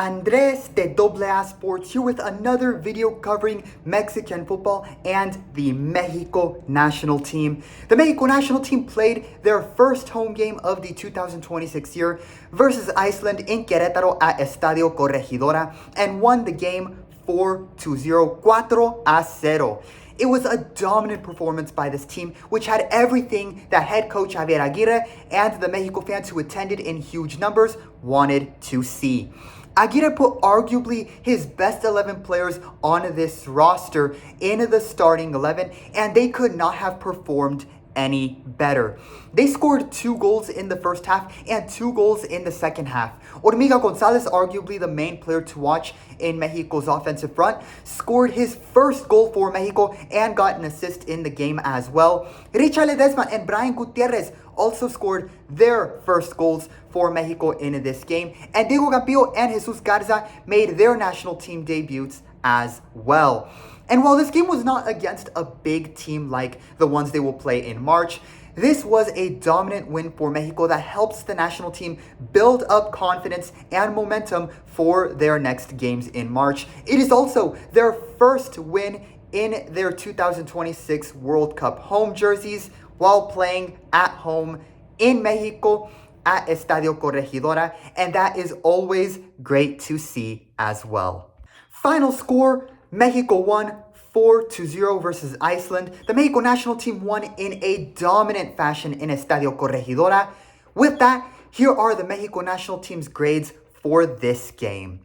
Andres de AA Sports here with another video covering Mexican football and the Mexico National Team. The Mexico National Team played their first home game of the 2026 year versus Iceland in Querétaro at Estadio Corregidora and won the game 4-0, 4-0. It was a dominant performance by this team, which had everything that head coach Javier Aguirre and the Mexico fans who attended in huge numbers wanted to see. Aguirre put arguably his best 11 players on this roster in the starting 11, and they could not have performed any better. They scored 2 goals in the first half and 2 goals in the second half. Hormiga Gonzalez, arguably the main player to watch in Mexico's offensive front, scored his first goal for Mexico and got an assist in the game as well. Richard Ledesma and Brian Gutierrez also scored their first goals for Mexico in this game. And Diego Campillo and Jesus Garza made their national team debuts as well. And while this game was not against a big team like the ones they will play in March, this was a dominant win for Mexico that helps the national team build up confidence and momentum for their next games in March. It is also their first win in their 2026 World Cup home jerseys while playing at home in Mexico at Estadio Corregidora, and that is always great to see as well. Final score, Mexico won 4-0 versus Iceland. The Mexico national team won in a dominant fashion in Estadio Corregidora. With that, here are the Mexico national team's grades for this game.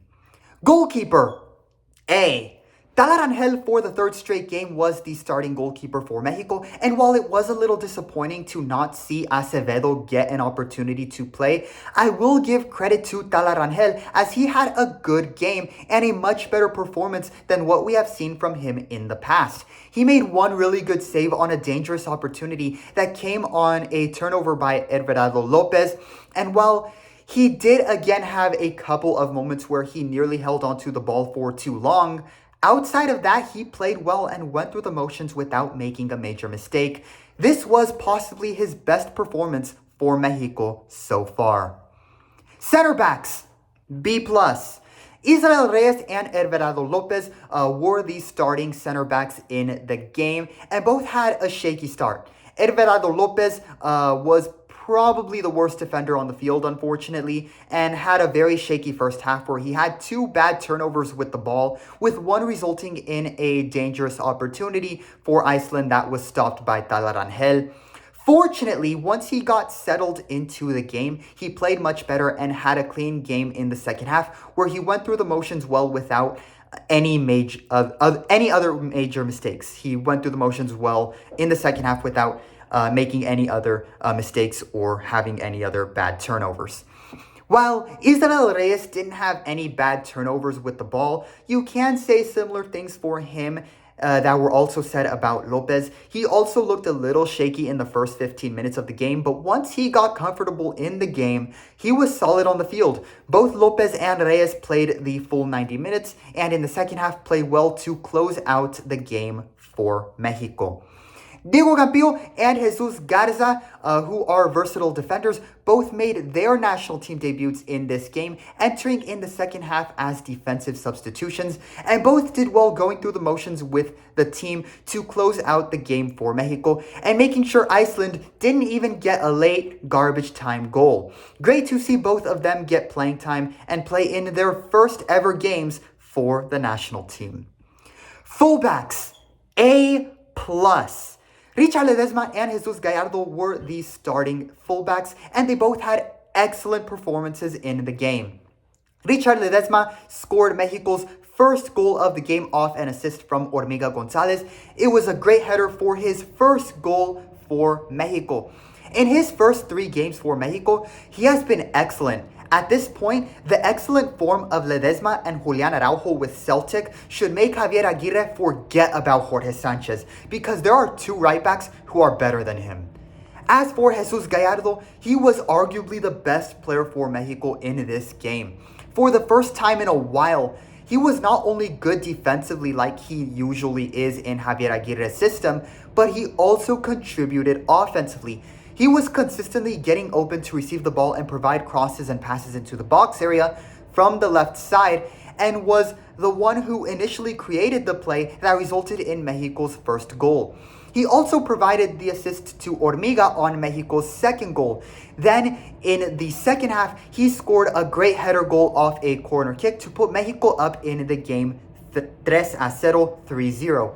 Goalkeeper, A. Talarangel for the third straight game was the starting goalkeeper for Mexico, and while it was a little disappointing to not see Acevedo get an opportunity to play, I will give credit to Talarangel as he had a good game and a much better performance than what we have seen from him in the past. He made one really good save on a dangerous opportunity that came on a turnover by Everardo Lopez, and while he did again have a couple of moments where he nearly held onto the ball for too long, outside of that, he played well and went through the motions without making a major mistake. This was possibly his best performance for Mexico so far. Center backs, B+. Israel Reyes and Everardo Lopez were the starting center backs in the game, and both had a shaky start. Everardo Lopez was probably the worst defender on the field, unfortunately, and had a very shaky first half where he had 2 bad turnovers with the ball, with one resulting in a dangerous opportunity for Iceland that was stopped by Talarangel. Fortunately, once he got settled into the game, he played much better and had a clean game in the second half, where he went through the motions well without any other major mistakes. He went through the motions well in the second half without making any other mistakes or having any other bad turnovers. While Israel Reyes didn't have any bad turnovers with the ball, you can say similar things for him that were also said about Lopez. He also looked a little shaky in the first 15 minutes of the game, but once he got comfortable in the game, he was solid on the field. Both Lopez and Reyes played the full 90 minutes, and in the second half played well to close out the game for Mexico. Diego Campillo and Jesus Garza, who are versatile defenders, both made their national team debuts in this game, entering in the second half as defensive substitutions, and both did well going through the motions with the team to close out the game for Mexico, and making sure Iceland didn't even get a late garbage time goal. Great to see both of them get playing time and play in their first ever games for the national team. Fullbacks, A+. Richard Ledesma and Jesus Gallardo were the starting fullbacks, and they both had excellent performances in the game. Richard Ledesma scored Mexico's first goal of the game off an assist from Hormiga Gonzalez. It was a great header for his first goal for Mexico. In his first 3 games for Mexico, he has been excellent. At this point, the excellent form of Ledesma and Julian Araujo with Celtic should make Javier Aguirre forget about Jorge Sanchez, because there are 2 right backs who are better than him. As for Jesus Gallardo, he was arguably the best player for Mexico in this game. For the first time in a while, he was not only good defensively like he usually is in Javier Aguirre's system, but he also contributed offensively. He was consistently getting open to receive the ball and provide crosses and passes into the box area from the left side and was the one who initially created the play that resulted in Mexico's first goal. He also provided the assist to Hormiga on Mexico's second goal. Then, in the second half, he scored a great header goal off a corner kick to put Mexico up in the game 3-0, 3-0.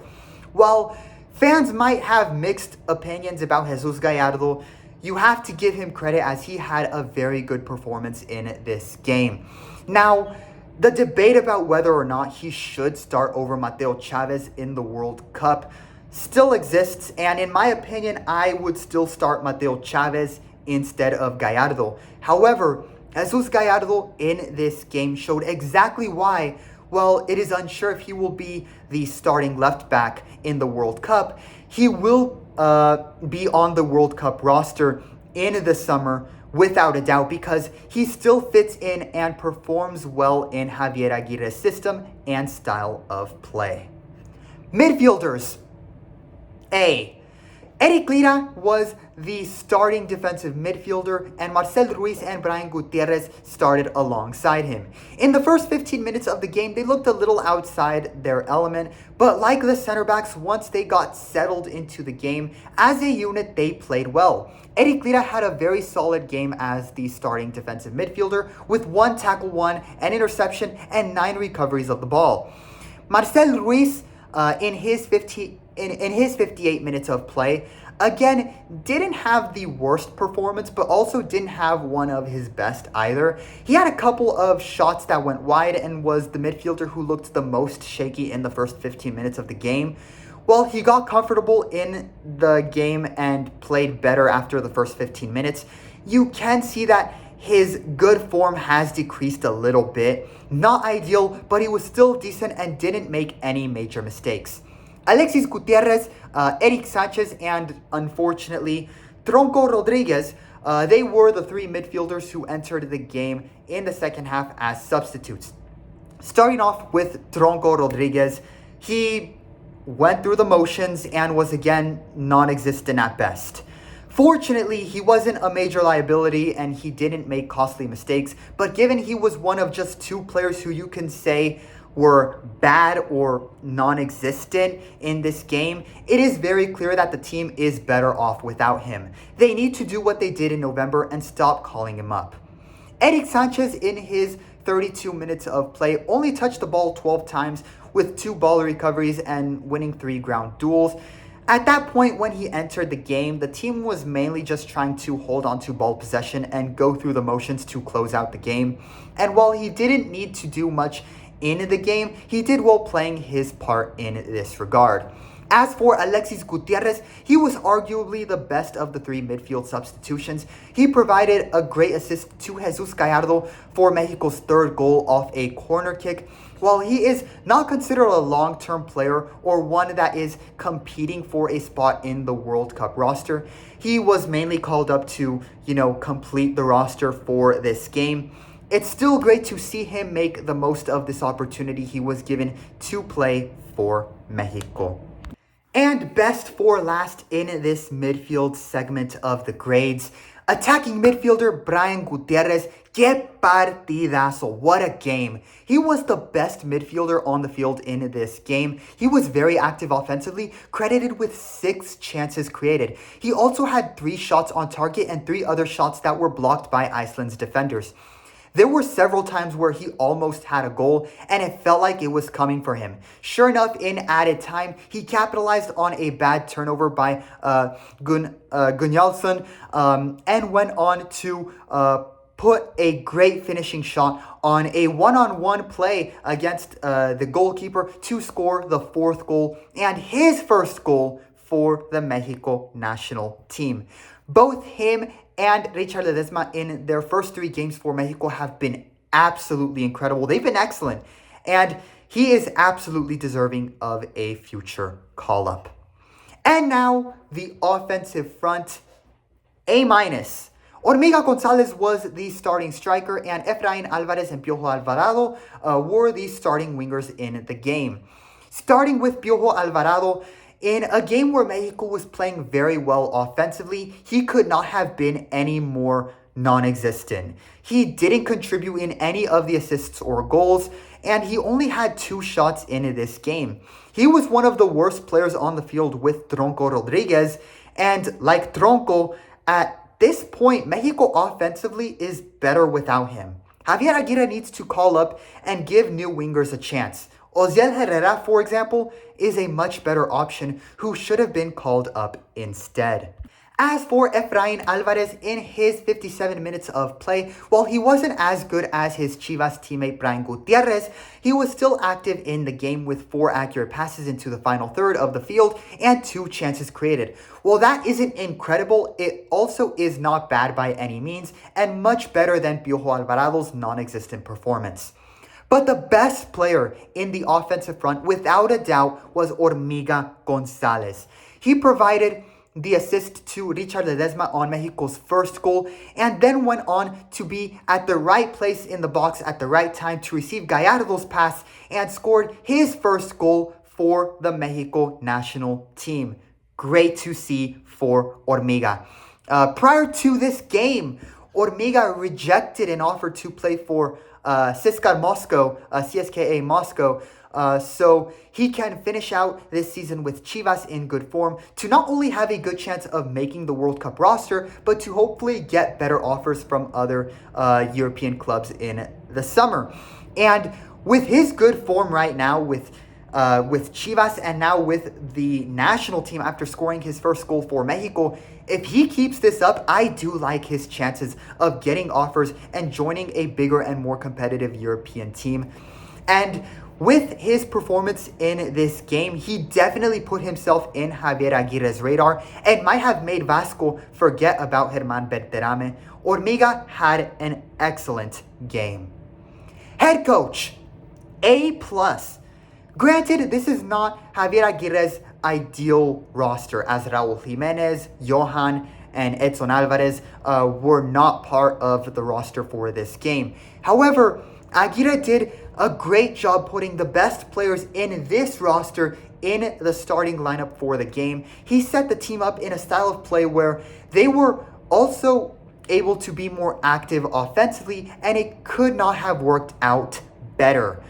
While fans might have mixed opinions about Jesus Gallardo, you have to give him credit as he had a very good performance in this game. Now, the debate about whether or not he should start over Mateo Chavez in the World Cup still exists, and in my opinion, I would still start Mateo Chavez instead of Gallardo. However, Jesus Gallardo in this game showed exactly why, well, it is unsure if he will be the starting left back in the World Cup. He will be on the World Cup roster in the summer without a doubt because he still fits in and performs well in Javier Aguirre's system and style of play. Midfielders. Eric Lira was the starting defensive midfielder, and Marcel Ruiz and Brian Gutierrez started alongside him. In the first 15 minutes of the game, they looked a little outside their element, but like the center backs, once they got settled into the game, as a unit, they played well. Eric Lira had a very solid game as the starting defensive midfielder with 1 tackle won, an interception, and 9 recoveries of the ball. Marcel Ruiz, in his 58 minutes of play, again, didn't have the worst performance, but also didn't have one of his best either. He had a couple of shots that went wide and was the midfielder who looked the most shaky in the first 15 minutes of the game. Well, he got comfortable in the game and played better after the first 15 minutes. You can see that his good form has decreased a little bit. Not ideal, but he was still decent and didn't make any major mistakes. Alexis Gutierrez, Eric Sanchez, and unfortunately, Tronco Rodriguez, they were the 3 midfielders who entered the game in the second half as substitutes. Starting off with Tronco Rodriguez, he went through the motions and was again non-existent at best. Fortunately, he wasn't a major liability and he didn't make costly mistakes, but given he was one of just 2 players who you can say were bad or non-existent in this game, it is very clear that the team is better off without him. They need to do what they did in November and stop calling him up. Eric Sanchez, in his 32 minutes of play, only touched the ball 12 times with 2 ball recoveries and winning 3 ground duels. At that point, when he entered the game, the team was mainly just trying to hold on to ball possession and go through the motions to close out the game. And while he didn't need to do much in the game, he did well playing his part in this regard. As for Alexis Gutierrez, he was arguably the best of the 3 midfield substitutions. He provided a great assist to Jesus Gallardo for Mexico's 3rd goal off a corner kick. While he is not considered a long-term player or one that is competing for a spot in the World Cup roster, he was mainly called up to, complete the roster for this game. It's still great to see him make the most of this opportunity he was given to play for Mexico. And best for last in this midfield segment of the grades, attacking midfielder Brian Gutierrez. Que partidazo. What a game. He was the best midfielder on the field in this game. He was very active offensively, credited with 6 chances created. He also had 3 shots on target and 3 other shots that were blocked by Iceland's defenders. There were several times where he almost had a goal, and it felt like it was coming for him. Sure enough, in added time, he capitalized on a bad turnover by Gunnjalsson and went on to put a great finishing shot on a one-on-one play against the goalkeeper to score the 4th goal and his first goal for the Mexico national team. Both him and Richard Ledesma in their first 3 games for Mexico have been absolutely incredible. They've been excellent. And he is absolutely deserving of a future call-up. And now, the offensive front, A-. Hormiga Gonzalez was the starting striker, and Efrain Alvarez and Piojo Alvarado were the starting wingers in the game. Starting with Piojo Alvarado, in a game where Mexico was playing very well offensively, he could not have been any more non-existent. He didn't contribute in any of the assists or goals, and he only had 2 shots in this game. He was one of the worst players on the field with Tronco Rodriguez, and like Tronco, at this point, Mexico offensively is better without him. Javier Aguirre needs to call up and give new wingers a chance. Oziel Herrera, for example, is a much better option who should have been called up instead. As for Efrain Alvarez, in his 57 minutes of play, while he wasn't as good as his Chivas teammate Brian Gutierrez, he was still active in the game with 4 accurate passes into the final third of the field and 2 chances created. While that isn't incredible, it also is not bad by any means and much better than Piojo Alvarado's non-existent performance. But the best player in the offensive front, without a doubt, was Hormiga Gonzalez. He provided the assist to Richard Ledesma on Mexico's first goal, and then went on to be at the right place in the box at the right time to receive Gallardo's pass and scored his first goal for the Mexico national team. Great to see for Hormiga. Prior to this game, Hormiga rejected an offer to play for CSKA Moscow, so he can finish out this season with Chivas in good form to not only have a good chance of making the World Cup roster, but to hopefully get better offers from other European clubs in the summer. And with his good form right now with Chivas and now with the national team after scoring his first goal for Mexico, if he keeps this up, I do like his chances of getting offers and joining a bigger and more competitive European team. And with his performance in this game, he definitely put himself in Javier Aguirre's radar and might have made Vasco forget about Germán Berterame. Hormiga had an excellent game. Head coach, A+. Granted, this is not Javier Aguirre's ideal roster, as Raúl Jiménez, Johan, and Edson Alvarez were not part of the roster for this game. However, Aguirre did a great job putting the best players in this roster in the starting lineup for the game. He set the team up in a style of play where they were also able to be more active offensively, and it could not have worked out better.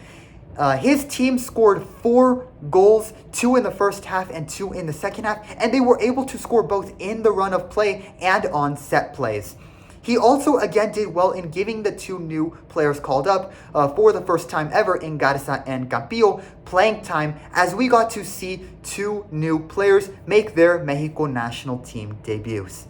His team scored 4 goals, 2 in the first half and 2 in the second half, and they were able to score both in the run of play and on set plays. He also again did well in giving the 2 new players called up for the first time ever in Garza and Campillo playing time, as we got to see 2 new players make their Mexico national team debuts.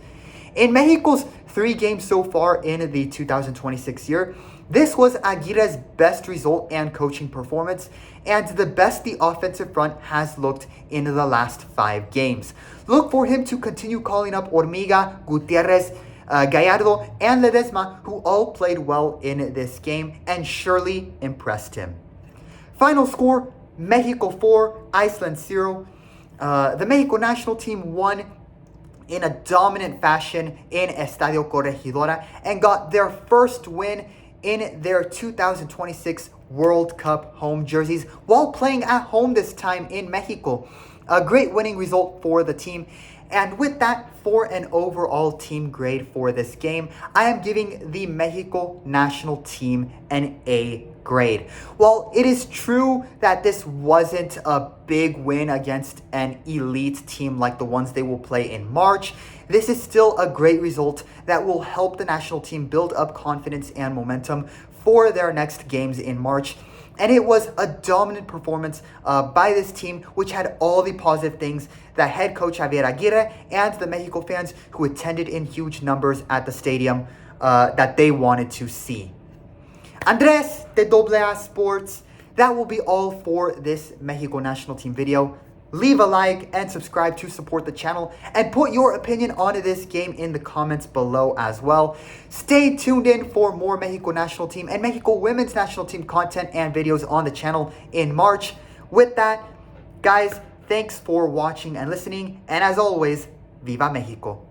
In Mexico's 3 games so far in the 2026 year, this was Aguirre's best result and coaching performance, and the best the offensive front has looked in the last 5 games. Look for him to continue calling up Hormiga, Gutierrez, Gallardo, and Ledesma, who all played well in this game and surely impressed him. Final score, Mexico 4, Iceland 0. The Mexico national team won in a dominant fashion in Estadio Corregidora and got their first win in their 2026 World Cup home jerseys while playing at home this time in Mexico. A great winning result for the team. And with that, for an overall team grade for this game, I am giving the Mexico national team an A grade. While it is true that this wasn't a big win against an elite team like the ones they will play in March, this is still a great result that will help the national team build up confidence and momentum for their next games in March. And it was a dominant performance by this team, which had all the positive things that head coach Javier Aguirre and the Mexico fans who attended in huge numbers at the stadium that they wanted to see. Andres de AA Sports, that will be all for this Mexico national team video. Leave a like and subscribe to support the channel, and put your opinion on this game in the comments below as well. Stay tuned in for more Mexico national team and Mexico women's national team content and videos on the channel in March. With that, guys, thanks for watching and listening, and as always, Viva Mexico!